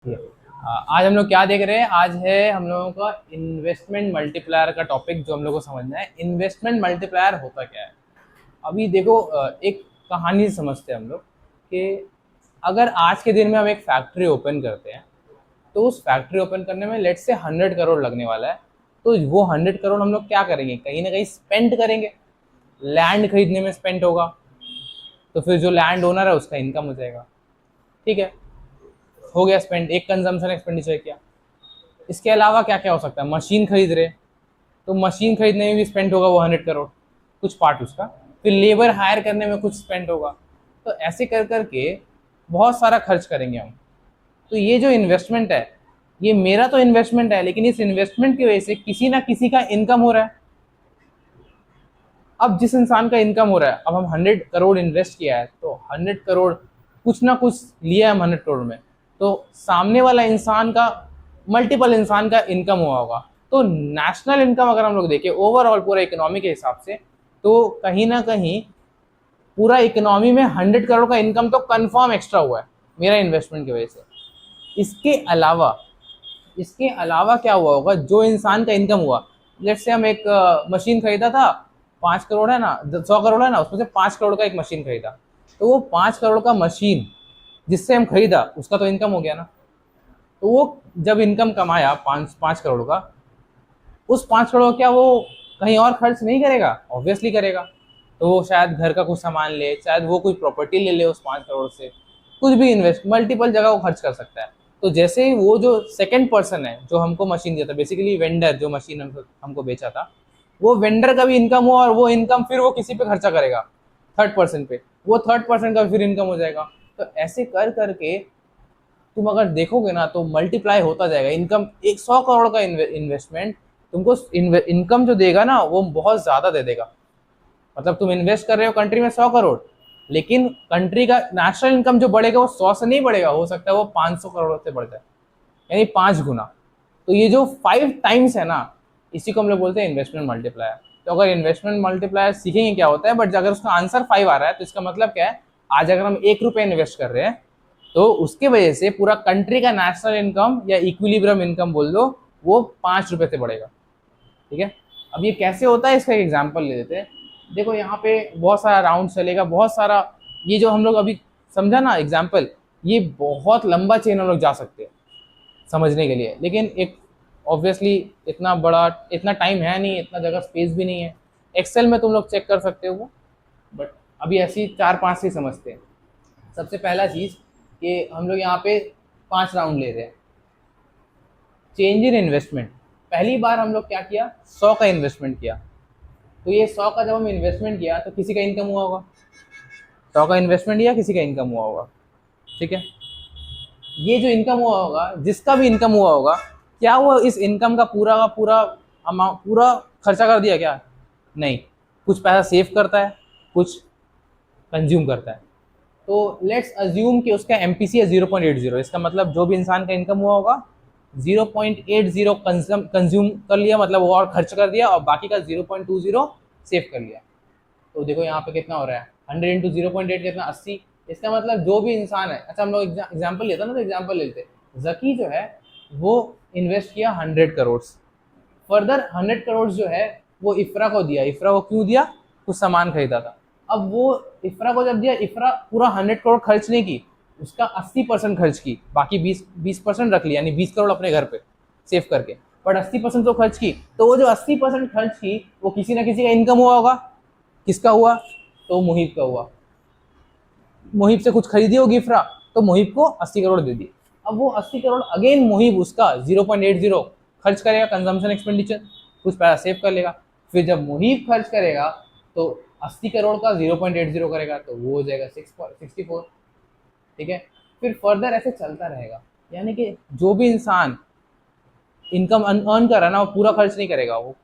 ठीक है। आज हम लोग क्या देख रहे हैं? आज है हम लोगों का इन्वेस्टमेंट मल्टीप्लायर का टॉपिक, जो हम लोग को समझना है इन्वेस्टमेंट मल्टीप्लायर होता क्या है। अभी देखो, एक कहानी से समझते हैं हम लोग कि अगर आज के दिन में हम एक फैक्ट्री ओपन करते हैं, तो उस फैक्ट्री ओपन करने में लेट से 100 करोड़ लगने वाला है। तो वो 100 करोड़ हम लोग क्या करेंगे? कहीं ना कहीं स्पेंड करेंगे। लैंड खरीदने में स्पेंड होगा, तो फिर जो लैंड ओनर है उसका इनकम हो जाएगा। ठीक है, हो गया स्पेंड, एक कंजम्पशन एक्सपेंडिचर किया। इसके अलावा क्या क्या हो सकता है? मशीन खरीद रहे, तो मशीन खरीदने में भी स्पेंड होगा वो 100 करोड़, कुछ पार्ट उसका। फिर लेबर हायर करने में कुछ स्पेंड होगा। तो ऐसे कर करके बहुत सारा खर्च करेंगे हम। तो ये जो इन्वेस्टमेंट है, ये मेरा तो इन्वेस्टमेंट है, लेकिन इस इन्वेस्टमेंट की वजह से किसी ना किसी का इनकम हो रहा है। अब जिस इंसान का इनकम हो रहा है, अब हम 100 करोड़ इन्वेस्ट किया है, तो 100 करोड़ कुछ ना कुछ लिया है हम 100 करोड़ में, तो सामने वाला इंसान का मल्टीपल इंसान का इनकम हुआ होगा। तो नेशनल इनकम अगर हम लोग देखें ओवरऑल पूरा इकोनॉमी के हिसाब से, तो कहीं ना कहीं पूरा इकोनॉमी में 100 करोड़ का इनकम तो कंफर्म एक्स्ट्रा हुआ है मेरा इन्वेस्टमेंट की वजह से। इसके अलावा इसके अलावा क्या हुआ होगा? जो इंसान का इनकम हुआ, लेट्स से हम एक मशीन खरीदा था, 5 करोड़ है ना, 100 करोड़ है ना, उसमें से 5 करोड़ का एक मशीन खरीदा। तो वो 5 करोड़ का मशीन जिससे हम खरीदा, उसका तो इनकम हो गया ना। तो वो जब इनकम कमाया पाँच पाँच करोड़ का, उस 5 करोड़ क्या वो कहीं और खर्च नहीं करेगा? ऑब्वियसली करेगा। तो वो शायद घर का कुछ सामान ले, शायद वो कुछ प्रॉपर्टी ले ले उस 5 करोड़ से, कुछ भी इन्वेस्ट मल्टीपल जगह वो खर्च कर सकता है। तो जैसे ही वो जो सेकंड पर्सन है जो हमको मशीन दिया था, बेसिकली वेंडर जो मशीन हमको बेचा था, वो वेंडर का भी इनकम हुआ, और वो इनकम फिर वो किसी पे खर्चा करेगा, थर्ड पर्सन पे, वो थर्ड पर्सन का फिर इनकम हो जाएगा। तो ऐसे कर करके तुम अगर देखोगे ना, तो मल्टीप्लाई होता जाएगा इनकम। एक 100 करोड़ का इन्वेस्टमेंट तुमको इनकम जो देगा ना, वो बहुत ज्यादा दे देगा। मतलब तुम इन्वेस्ट कर रहे हो कंट्री में 100 करोड़, लेकिन कंट्री का नेशनल इनकम जो बढ़ेगा वो 100 से नहीं बढ़ेगा, हो सकता है वो 500 करोड़ से बढ़ जाए, यानी 5 गुना। तो ये जो 5 टाइम्स है ना, इसी को हम लोग बोलते हैं इन्वेस्टमेंट मल्टीप्लायर। तो अगर इन्वेस्टमेंट मल्टीप्लायर सीखेंगे क्या होता है, बट अगर उसका आंसर 5 आ रहा है, तो इसका मतलब क्या है? आज अगर हम 1 रुपये इन्वेस्ट कर रहे हैं, तो उसके वजह से पूरा कंट्री का नेशनल इनकम या इक्विलिब्रियम इनकम बोल दो, वो 5 रुपये से बढ़ेगा। ठीक है, अब ये कैसे होता है इसका एक एग्जाम्पल ले लेते हैं। देखो यहाँ पे बहुत सारा राउंड चलेगा, बहुत सारा, ये जो हम लोग अभी समझा ना एग्जाम्पल, ये बहुत लंबा चेन हम लोग जा सकते हैं समझने के लिए, लेकिन एक ऑब्वियसली इतना बड़ा इतना टाइम है नहीं, इतना जगह स्पेस भी नहीं है। एक्सेल में तुम लोग चेक कर सकते हो वो, बट अभी ऐसी 4-5 से समझते हैं। सबसे पहला चीज़ कि हम लोग यहाँ पे 5 राउंड ले रहे हैं। चेंज इन इन्वेस्टमेंट, पहली बार हम लोग क्या किया? 100 का इन्वेस्टमेंट किया। तो ये 100 का जब हम इन्वेस्टमेंट किया, तो किसी का इनकम हुआ होगा। 100 का इन्वेस्टमेंट किया, किसी का इनकम हुआ होगा। ठीक है, ये जो इनकम हुआ होगा, जिसका भी इनकम हुआ होगा, क्या वो इस इनकम का पूरा अमाउंट पूरा खर्चा कर दिया क्या? नहीं, कुछ पैसा सेव करता है, कुछ कंज्यूम करता है। तो लेट्स अज्यूम कि उसका एमपीसी है 0.80। इसका मतलब जो भी इंसान का इनकम हुआ होगा, 0.80 कंज्यूम कर लिया, मतलब वो और खर्च कर दिया, और बाकी का 0.20 सेव कर लिया। तो देखो यहाँ पे कितना हो रहा है, 100 × 0.8 कितना, 80। इसका मतलब जो भी इंसान है, अच्छा हम लोग एग्जाम्पल लेते हैं ना, तो एग्जाम्पल लेते हैं, जकी जो है वो इन्वेस्ट किया 100 करोड़। फर्दर 100 करोड़ जो है वो इफ्रा को दिया। इफ्रा को क्यों दिया? कुछ सामान खरीदा था। अब वो इफ्रा को जब दिया, इफ्रा पूरा 100 करोड़ खर्च नहीं की, उसका 80% खर्च की, बाकी 20% रख लिया, यानी 20 करोड़ अपने घर पे सेव करके, बट 80% तो खर्च की। तो वो जो 80% खर्च की, वो किसी ना किसी का इनकम हुआ होगा। किसका हुआ? तो मुहिब का हुआ। मुहिब से कुछ खरीदी होगी इफ्रा, तो मुहिब को 80 करोड़ दे दी। अब वो 80 करोड़ अगेन मुहिब उसका 0.80 खर्च करेगा, कंजम्पशन एक्सपेंडिचर, कुछ पैसा सेव कर लेगा। फिर जब मुहिब खर्च करेगा, तो 80 करोड़ का 0.80 करेगा, तो वो हो जाएगा 64। ठीक है, फिर फर्दर ऐसे चलता रहेगा। यानी कि जो भी इंसान इनकम अर्न कर रहा है ना, वो पूरा खर्च नहीं करेगा, वो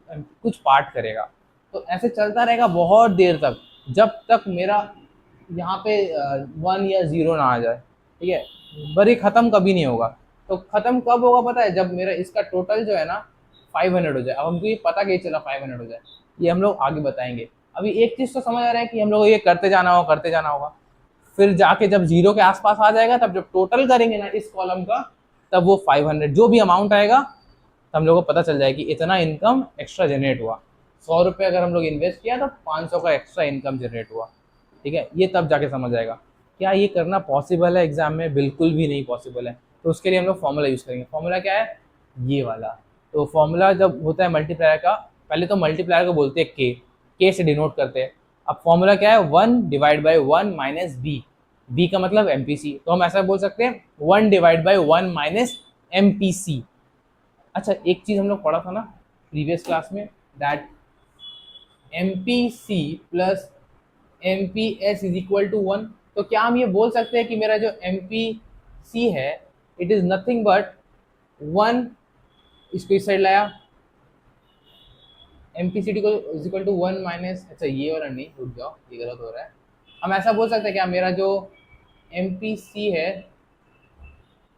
कुछ पार्ट करेगा। तो ऐसे चलता रहेगा बहुत देर तक, जब तक मेरा यहाँ पे 1 या 0 ना आ जाए। ठीक है, पर ये खत्म कभी नहीं होगा। तो खत्म कब होगा पता है? जब मेरा इसका टोटल जो है ना 500 हो जाए। अब हमको ये पता कैसे चला 500 हो जाए, ये हम लोग आगे बताएंगे। अभी एक चीज़ तो समझ आ रहा है कि हम लोग ये करते जाना होगा। फिर जाके जब 0 के आसपास आ जाएगा, तब जब टोटल करेंगे ना इस कॉलम का, तब वो 500 जो भी अमाउंट आएगा तो हम लोग को पता चल जाएगा कि इतना इनकम एक्स्ट्रा जनरेट हुआ। 100 रुपये अगर हम लोग इन्वेस्ट किया तो 500 का एक्स्ट्रा इनकम जनरेट हुआ। ठीक है, ये तब जाके समझ आएगा। क्या ये करना पॉसिबल है एग्जाम में? बिल्कुल भी नहीं पॉसिबल है। तो उसके लिए हम लोग फॉर्मूला यूज़ करेंगे। फॉर्मूला क्या है? ये वाला। तो फॉर्मूला जब होता है मल्टीप्लायर का, पहले तो मल्टीप्लायर को बोलते हैं के से डिनोट करते हैं। अब फॉर्मूला क्या है? 1 divide by 1 minus B. B का मतलब एमपीसी, तो हम ऐसा बोल सकते हैं 1 डिवाइड बाई 1 माइनस एमपीसी। अच्छा, एक चीज हम लोग पढ़ा था ना प्रीवियस क्लास में, that MPC plus MPS is equal to 1। तो क्या हम ये बोल सकते हैं कि मेरा जो एमपीसी है इट इज नथिंग बट 1, इसको इस साइड लाया, एमपीसी को इज इक्वल टू 1 माइनस, अच्छा ये वाला नहीं, रुक जाओ ये गलत हो रहा है। हम ऐसा बोल सकते हैं क्या मेरा जो एमपीसी है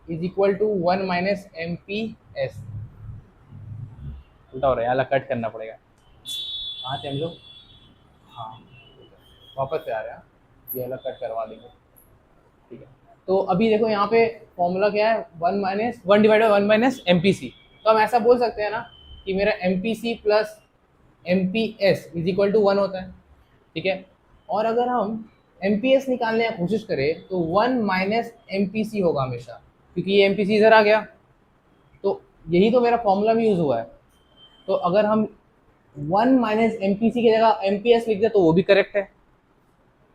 is equal to 1 minus MPS? उल्टा हो रहा है, अलग कट करना पड़ेगा। कहाँ थे हम लोग? हाँ, वापस से आ रहे हैं, ये अलग कट करवा देंगे। ठीक है, तो अभी देखो यहाँ पे फॉर्मूला क्या है? 1 डिवाइड बाई 1 माइनस एमपीसी। तो हम ऐसा बोल सकते हैं ना कि मेरा MPC plus MPS is equal to 1 होता है। ठीक है, और अगर हम एमपीएस निकालने की कोशिश करें तो 1 माइनस एमपीसी होगा हमेशा, क्योंकि ये एमपीसी इधर आ गया। तो यही तो मेरा फॉर्मूला भी यूज हुआ है। तो अगर हम 1 माइनस एमपीसी की जगह एमपीएस लिख दे तो वो भी करेक्ट है।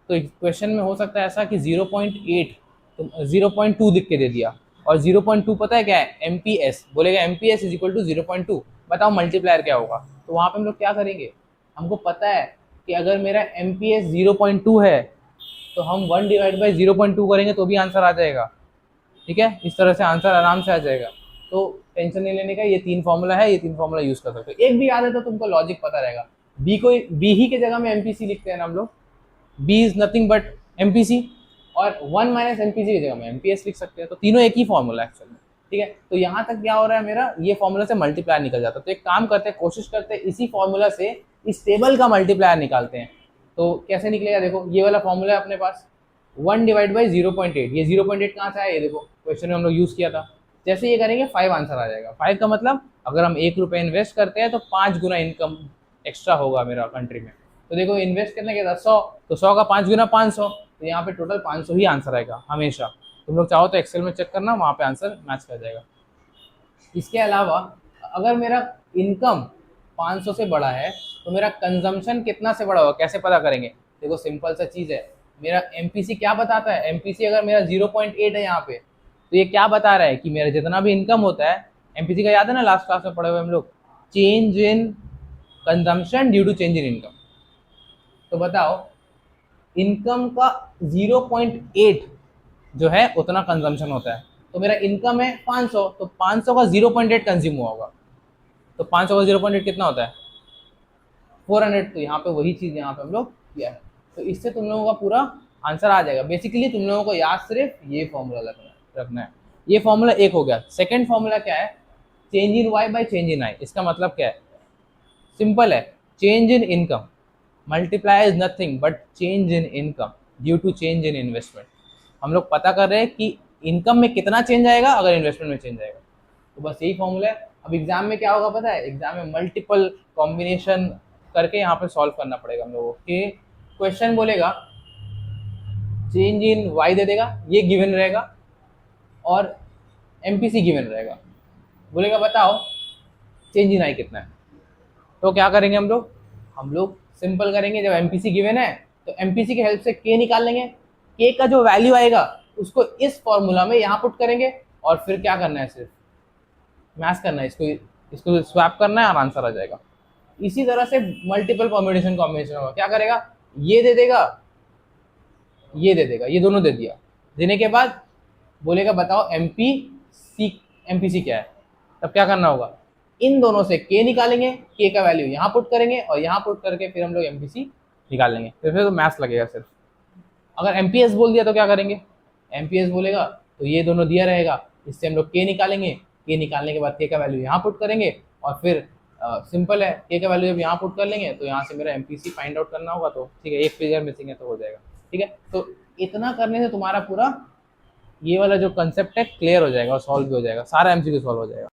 तो क्वेश्चन में हो सकता है ऐसा कि 0.8 तो 0.2 लिख के दे दिया, और 0.2 पता है क्या है? एमपीएस। बोलेगा एमपीएस इज इक्वल टू 0.2, बताओ मल्टीप्लायर क्या होगा? तो वहाँ पे हम लोग क्या करेंगे? हमको पता है कि अगर मेरा एमपीएस 0.2 है तो हम 1 डिवाइड बाई 0.2 करेंगे तो भी आंसर आ जाएगा। ठीक है, इस तरह से आंसर आराम से आ जाएगा। तो टेंशन नहीं लेने का, ये 3 फॉर्मूला है, ये 3 फॉर्मूला यूज कर सकते हो। एक भी याद है तो तुमको लॉजिक पता रहेगा। बी को बी ही के जगह में एमपीसी लिखते हैं ना हम लोग, B is nothing but MPC, और 1 माइनस एमपीसी की जगह में एमपीएस लिख सकते हैं। तो तीनों एक ही फॉर्मूला है एक्चुअल में। ठीक है, तो यहाँ तक क्या हो रहा है मेरा? ये फॉर्मूला से मल्टीप्लायर निकल जाता है। तो एक काम करते हैं, कोशिश करते हैं इसी फॉर्मूला से इस टेबल का मल्टीप्लायर निकालते हैं। तो कैसे निकलेगा? देखो ये वाला फॉर्मूला है अपने पास, 1 डिवाइड बाई 0.8। ये 0.8 कहाँ से आया? ये देखो क्वेश्चन में हम लोग यूज किया था। जैसे ये करेंगे 5 आंसर आ जाएगा। 5 का मतलब अगर हम 1 रुपये इन्वेस्ट करते हैं तो 5 गुना इनकम एक्स्ट्रा होगा मेरा कंट्री में। तो देखो इन्वेस्ट करने के 100, तो 100 का 5 गुना 500, तो यहाँ पे टोटल 500 ही आंसर आएगा हमेशा। तुम लोग चाहो तो एक्सेल में चेक करना, वहाँ पे आंसर मैच कर जाएगा। इसके अलावा अगर मेरा इनकम 500 से बड़ा है तो मेरा कंजम्पशन कितना से बड़ा होगा? कैसे पता करेंगे? देखो सिंपल सा चीज़ है, मेरा एमपीसी क्या बताता है? एमपीसी अगर मेरा 0.8 है यहाँ पे, तो ये क्या बता रहा है कि मेरा जितना भी इनकम होता है, एमपीसी का याद है ना लास्ट क्लास में पढ़े हुए हम लोग, change in consumption due to change in income. तो बताओ इनकम का 0.8 जो है उतना कंजम्पशन होता है। तो मेरा इनकम है 500, तो 500 का 0.8 कंज्यूम हुआ होगा। तो 500 का 0.8 कितना होता है? 400। तो यहाँ पे वही चीज़ यहाँ पे हम लोग किया है। तो इससे तुम लोगों का पूरा आंसर आ जाएगा। बेसिकली तुम लोगों को याद सिर्फ ये फॉर्मूला रखना है। ये फॉर्मूला एक हो गया। सेकेंड फॉर्मूला क्या है? Change in Y by change in I. इसका मतलब क्या है? सिंपल है, change in income multiply is nothing but change in income due to change in investment. हम लोग पता कर रहे हैं कि इनकम में कितना चेंज आएगा अगर इन्वेस्टमेंट में चेंज आएगा। तो बस यही फॉर्मूला है। अब एग्जाम में क्या होगा पता है? एग्जाम में मल्टीपल कॉम्बिनेशन करके यहाँ पे सॉल्व करना पड़ेगा हम लोगों के। क्वेश्चन बोलेगा चेंज इन वाई दे देगा, ये गिवन रहेगा, और एमपीसी गिवन रहेगा। बोलेगा बताओ चेंज इन आई कितना है। तो क्या करेंगे हम लोग सिंपल करेंगे। जब एमपीसी गिवन है तो एमपीसी की हेल्प से के निकाल लेंगे। के का जो वैल्यू आएगा उसको इस फॉर्मूला में यहाँ पुट करेंगे, और फिर क्या करना है? सिर्फ मैच करना है, इसको स्वैप करना है और आंसर आ जाएगा। इसी तरह से मल्टीपल परम्यूटेशन कॉम्बिनेशन होगा। क्या करेगा? ये दे देगा, ये दे देगा, ये दोनों दे दिया। देने के बाद बोलेगा बताओ एमपीसी क्या है। तब क्या करना होगा? इन दोनों से के निकालेंगे, के का वैल्यू यहाँ पुट करेंगे और यहाँ पुट करके फिर हम लोग एमपीसी निकाल लेंगे। फिर तो मैथ्स लगेगा सिर्फ। अगर एमपीएस बोल दिया तो क्या करेंगे? एमपीएस बोलेगा तो ये दोनों दिया रहेगा, इससे हम लोग के निकालेंगे। के निकालने के बाद के का वैल्यू यहाँ पुट करेंगे, और फिर सिंपल है, के का वैल्यू जब यहाँ पुट कर लेंगे तो यहाँ से मेरा एमपीसी फाइंड आउट करना होगा। तो ठीक है, एक फिगर मिसिंग है तो हो जाएगा। ठीक है, तो इतना करने से तुम्हारा पूरा ये वाला जो कंसेप्ट है क्लियर हो जाएगा और सॉल्व भी हो जाएगा, सारा एमसीक्यू सॉल्व हो जाएगा।